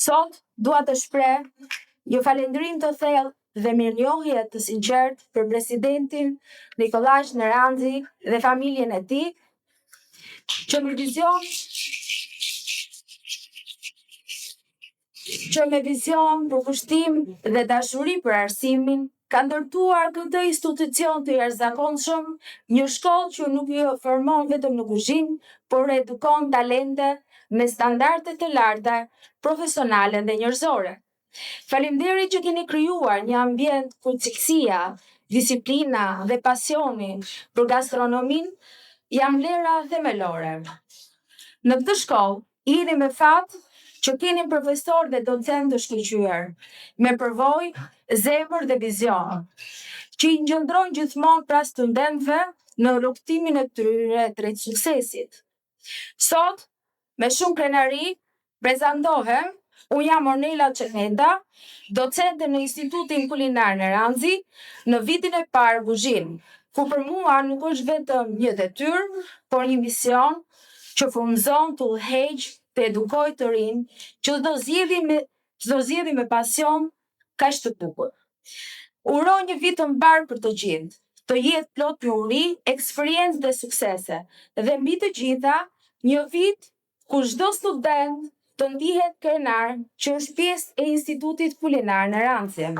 Sot dua të shpreh një falënderim të thellë dhe mirënjohje të sinqertë për presidentin Nikolash Naranxhi dhe familjen e tij, që me vizion, përkushtim dhe dashuri për arsimin, ka ndërtuar këtë institucion të jashtëzakonshëm, një shkollë që nuk ju formon vetëm në kuzhinë, por edukon talente me standarde të larta profesionale dhe njerëzore. Faleminderit që keni krijuar një ambient ku cilësia, disiplina dhe pasioni për gastronominë janë vlera themelore. Në këtë shkollë jeni me fat që keni profesor dhe docent të shkëlqyer, me përvojë, zemër dhe vizion, që i ngjindrojnë gjithmonë pas studentëve në rrugtimin e tyre drejt suksesit. Sot, me shumë krenari, prezantohem, unë jam Ornela Çenenda, docente në Institutin Kulinar Naranxhi, në vitin e parë kuzhinë, ku për mua nuk është vetëm një detyrë, por një mision që frymëzon të udhëheq, të edukoj të rinj, që do zgjidhni me pasion kaq të bukur. Uroj një vit të mbar për të gjithë, të jetë plot uri, eksperiencë dhe suksese, dhe mbi të gjitha, një vit ku çdo student të ndihet krenar që është pjesë e Institutit Kulinar Naranxhi.